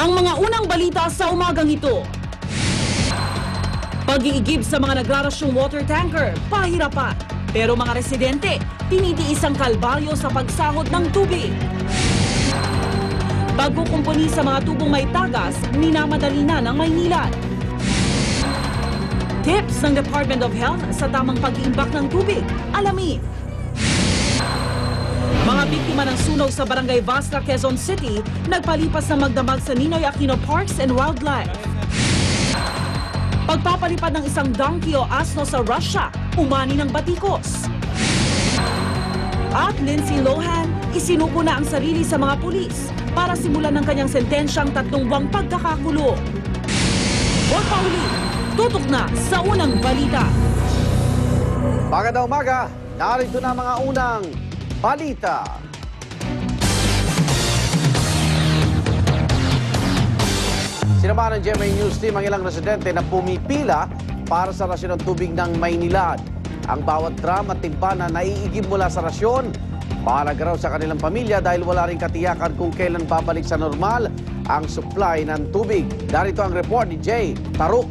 Ang mga unang balita sa umagang ito. Pag-iigib sa mga nagrarasyong water tanker, pahirapan. Pero mga residente, tinitiis ang kalbaryo sa pagsahod ng tubig. Pagkukumpuni sa mga tubong may tagas, minamadali na ng Maynilad. Tips ng Department of Health sa tamang pag-iimbak ng tubig. Alamin. Mga biktima ng sunog sa Barangay Vastra, Quezon City, nagpalipas na magdamag sa Ninoy Aquino Parks and Wildlife. Pagpapalipad ng isang donkey o asno sa Russia, umani ng batikos. At Lindsay Lohan, isinuko na ang sarili sa mga pulis para simulan ng kanyang sentensyang 3 buwang pagkakakulong. O pauli, tutok na sa unang balita. Magandang umaga, narito na mga unang balita. Sinamahan ng GMA News Team ang ilang residente na pumipila para sa rasyon ng tubig ng Maynilad. Ang bawat drum at timpana na naiigib mula sa rasyon, mahalaga raw sa kanilang pamilya dahil wala rin katiyakan kung kailan babalik sa normal ang supply ng tubig. Darito ang report ni Jay Taruk.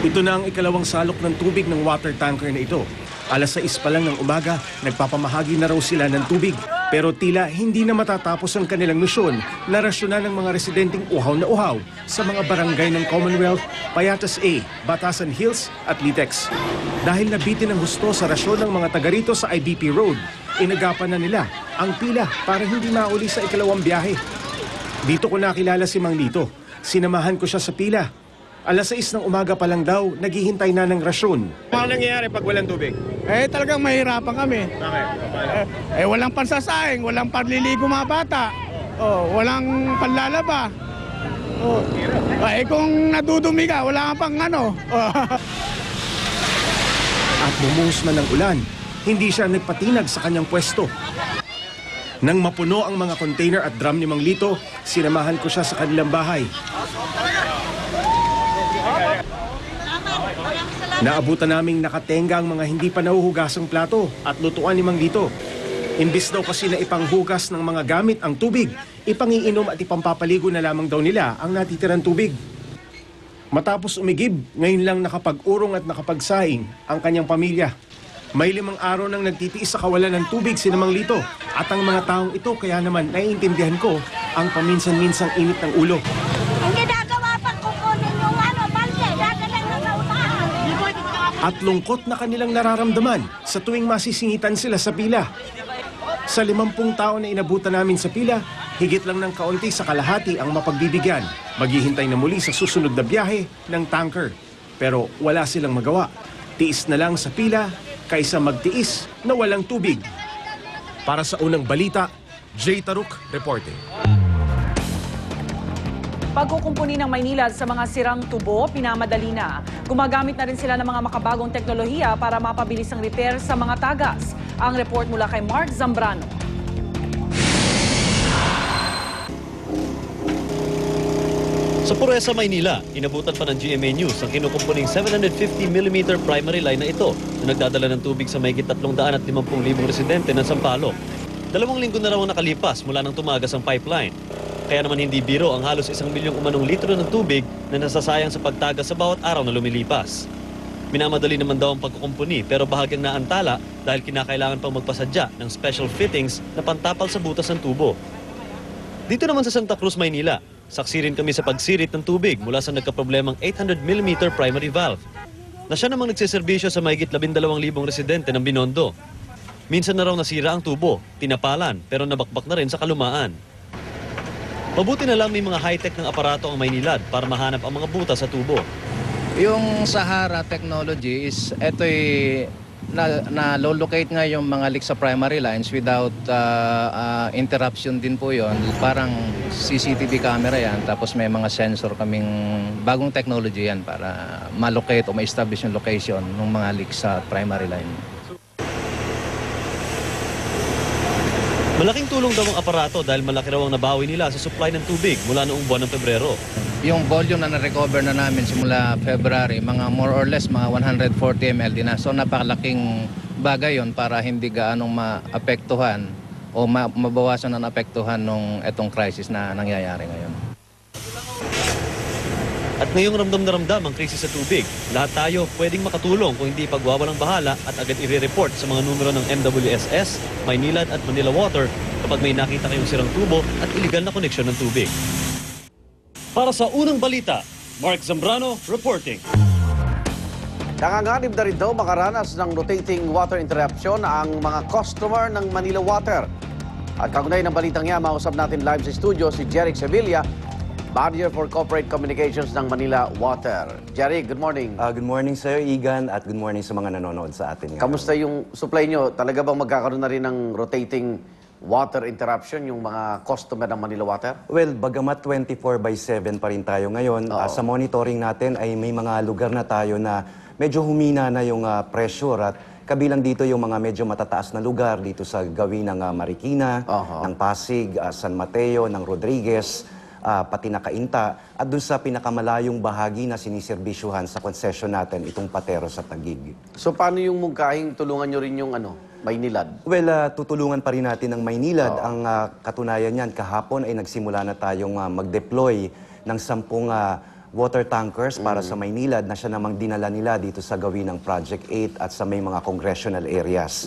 Ito na ang ikalawang salok ng tubig ng water tanker na ito. Alas 6 pa lang ng umaga, nagpapamahagi na raw sila ng tubig. Pero tila hindi na matatapos ang kanilang misyon na rasyonan ng mga residenteng uhaw na uhaw sa mga barangay ng Commonwealth, Payatas A, Batasan Hills at Litex. Dahil nabitin ng husto sa rasyon ng mga taga rito sa IBP Road, inagapan na nila ang pila para hindi mauli sa ikalawang biyahe. Dito ko nakilala si Mang Lito. Sinamahan ko siya sa pila. Alas 6 ng umaga pa lang daw, naghihintay na ng rasyon. Ano nangyayari pag walang tubig? Talagang mahirapan kami. Bakit? Walang pansasaing, walang panliligo mga bata. Walang panlalaba. Kung nadudumi ka, wala kang pang ano. At bumuhos man ng ulan, hindi siya nagpatinag sa kanyang pwesto. Nang mapuno ang mga container at drum ni Mang Lito, sinamahan ko siya sa kanilang bahay. Naabutan naming nakatenga ang mga hindi pa nahuhugasang plato at lutuan ni Mang Lito. Imbis daw kasi na ipanghugas ng mga gamit ang tubig, ipangiinom at ipampapaligo na lamang daw nila ang natitirang tubig. Matapos umigib, ngayon lang nakapag-urong at nakapagsaing ang kanyang pamilya. May 5 araw nang nagtitiis sa kawalan ng tubig si Mang Lito at ang mga taong ito kaya naman naiintindihan ko ang paminsan-minsang init ng ulo. Ang ginagawa pang kukunin yung balde, dadalang na naunahan. At lungkot na kanilang nararamdaman sa tuwing masisingitan sila sa pila. Sa 50 tao na inabutan namin sa pila, higit lang ng kaunti sa kalahati ang mapagbibigyan. Maghihintay na muli sa susunod na biyahe ng tanker. Pero wala silang magawa. Tiis na lang sa pila kaysa magtiis na walang tubig. Para sa unang balita, Jay Taruk reporting. Pagkukumpuni ng Maynilad sa mga sirang tubo, pinamadali na. Gumagamit na rin sila ng mga makabagong teknolohiya para mapabilis ang repair sa mga tagas. Ang report mula kay Mark Zambrano. Sa Puresa, Maynila, inabutan pa ng GMA News ang kinukumpuning 750mm primary line na ito na nagdadala ng tubig sa mahigit 350,000 residente ng Sampaloc. 2 linggo na raw nakalipas mula nang tumagas ang pipeline. Kaya naman hindi biro ang halos 1 milyong umanong litro ng tubig na nasasayang sa pagtagas sa bawat araw na lumilipas. Minamadali naman daw ang pagkukumpuni pero bahagyang naantala dahil kinakailangan pang magpasadya ng special fittings na pantapal sa butas ng tubo. Dito naman sa Santa Cruz, Maynila, saksi rin kami sa pagsirit ng tubig mula sa nagkaproblemang 800mm primary valve na siya namang nagsiservisyo sa mahigit 12,000 residente ng Binondo. Minsan na raw nasira ang tubo, tinapalan pero nabakbak na rin sa kalumaan. Mabuti na lang may mga high-tech ng aparato ang Maynilad para mahanap ang mga butas sa tubo. Yung Sahara technology is ito'y na-locate nga yung mga leaks sa primary lines without interruption din po yon. Parang CCTV camera yan, tapos may mga sensor kaming bagong technology yan para ma-locate o ma-establish yung location ng mga leaks sa primary line. Malaking tulong daw ang aparato dahil malaki raw ang nabawi nila sa supply ng tubig mula noong buwan ng Pebrero. Yung volume na na-recover na namin simula February, mga more or less mga 140 ml din na. So napakalaking bagay yon para hindi gaanong maapektuhan o mabawasan ang apektuhan ng itong crisis na nangyayari ngayon. At ngayong ramdam na ramdam ang krisis sa tubig, lahat tayo pwedeng makatulong kung hindi pagwawalang bahala at agad i-report sa mga numero ng MWSS, Maynilad at Manila Water kapag may nakita kayong sirang tubo at iligal na koneksyon ng tubig. Para sa unang balita, Mark Zambrano reporting. Nanganganib na rin daw makaranas ng rotating water interruption ang mga customer ng Manila Water. At kaugnay ng balitang yan, mausap natin live sa studio si Jeric Sevilla, Manager for Corporate Communications ng Manila Water. Jeric, good morning. Good morning Sir Igan at good morning sa mga nanonood sa atin ngayon. Kamusta yung supply nyo? Talaga bang magkakaroon na rin ng rotating water interruption yung mga customer ng Manila Water? Well, bagamat 24/7 pa rin tayo ngayon, sa monitoring natin ay may mga lugar na tayo na medyo humina na yung pressure at kabilang dito yung mga medyo matataas na lugar dito sa gawin ng Marikina, ng Pasig, San Mateo, ng Rodriguez, pati na Cainta, at dun sa pinakamalayong bahagi na siniserbisyuhan sa concession natin, itong Patero sa Taguig. So paano yung mungkahing tulungan nyo rin yung Maynilad? Well, tutulungan pa rin natin ng Maynilad. Ang katunayan niyan, kahapon ay nagsimula na tayong mag-deploy ng 10 water tankers para sa Maynilad na siya namang dinala nila dito sa gawin ng Project 8 at sa may mga congressional areas.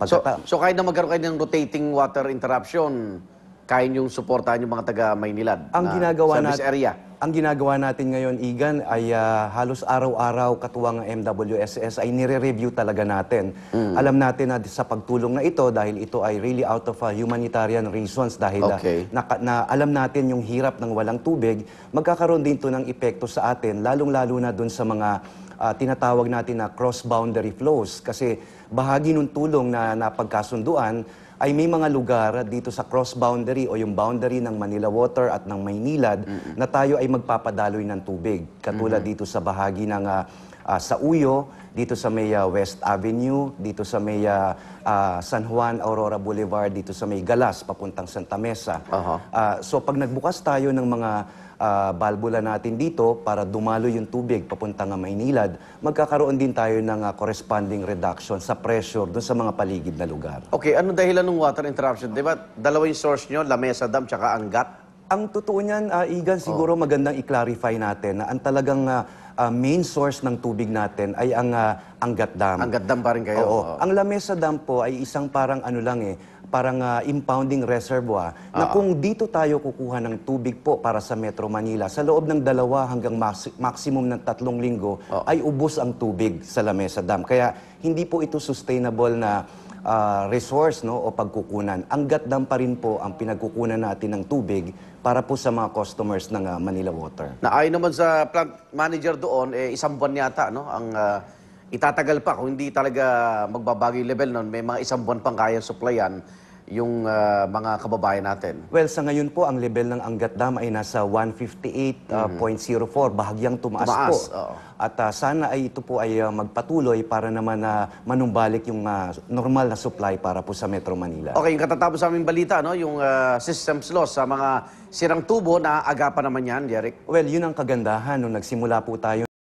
So kahit na magkaroon kayo ng rotating water interruption, kaya niyong suportahan yung mga taga Maynilad service area? Ang ginagawa natin ngayon, Igan, ay halos araw-araw katuwang ang MWSS ay nire-review talaga natin. Alam natin na sa pagtulong na ito, dahil ito ay really out of humanitarian reasons, dahil na alam natin yung hirap ng walang tubig, magkakaroon din ito ng epekto sa atin, lalong-lalo na dun sa mga tinatawag natin na cross-boundary flows. Kasi bahagi ng tulong na napagkasunduan ay may mga lugar dito sa cross-boundary o yung boundary ng Manila Water at ng Maynilad na tayo ay magpapadaloy ng tubig. Katulad dito sa bahagi ng sa Uyo, dito sa may West Avenue, dito sa may San Juan, Aurora Boulevard, dito sa may Galas, papuntang Santa Mesa. So pag nagbukas tayo ng mga balbula natin dito para dumalo yung tubig papuntang Maynilad, magkakaroon din tayo ng corresponding reduction sa pressure doon sa mga paligid na lugar. Okay, ano dahilan ng water interruption? Di ba dalawa yung source nyo, Lamesa Dam tsaka Angat? Ang totoo niyan, Igan, siguro magandang i-clarify natin na ang talagang main source ng tubig natin ay ang Angat Dam. Angat Dam pa rin kayo? Oo. Ang Lamesa Dam po ay isang parang parang impounding reservoir na kung dito tayo kukuha ng tubig po para sa Metro Manila, sa loob ng 2 hanggang maximum ng 3 linggo ay ubos ang tubig sa Lamesa Dam. Kaya hindi po ito sustainable na resource o pagkukunan. Angat Dam pa rin po ang pinagkukunan natin ng tubig para po sa mga customers ng Manila Water. Na ayon naman sa plant manager doon, 1 buwan yata ang itatagal pa kung hindi talaga magbabago yung level nun. May mga 1 buwan pang kaya supplyan yung mga kababayan natin. Well, sa ngayon po, ang level ng Angat Dam ay nasa 158.04. Bahagyang tumaas po. At sana ay ito po ay magpatuloy para naman manumbalik yung normal na supply para po sa Metro Manila. Okay, yung katatapos sa aming balita, yung systems loss sa mga sirang tubo, na agapan naman yan, Jeric? Well, yun ang kagandahan nung nagsimula po tayo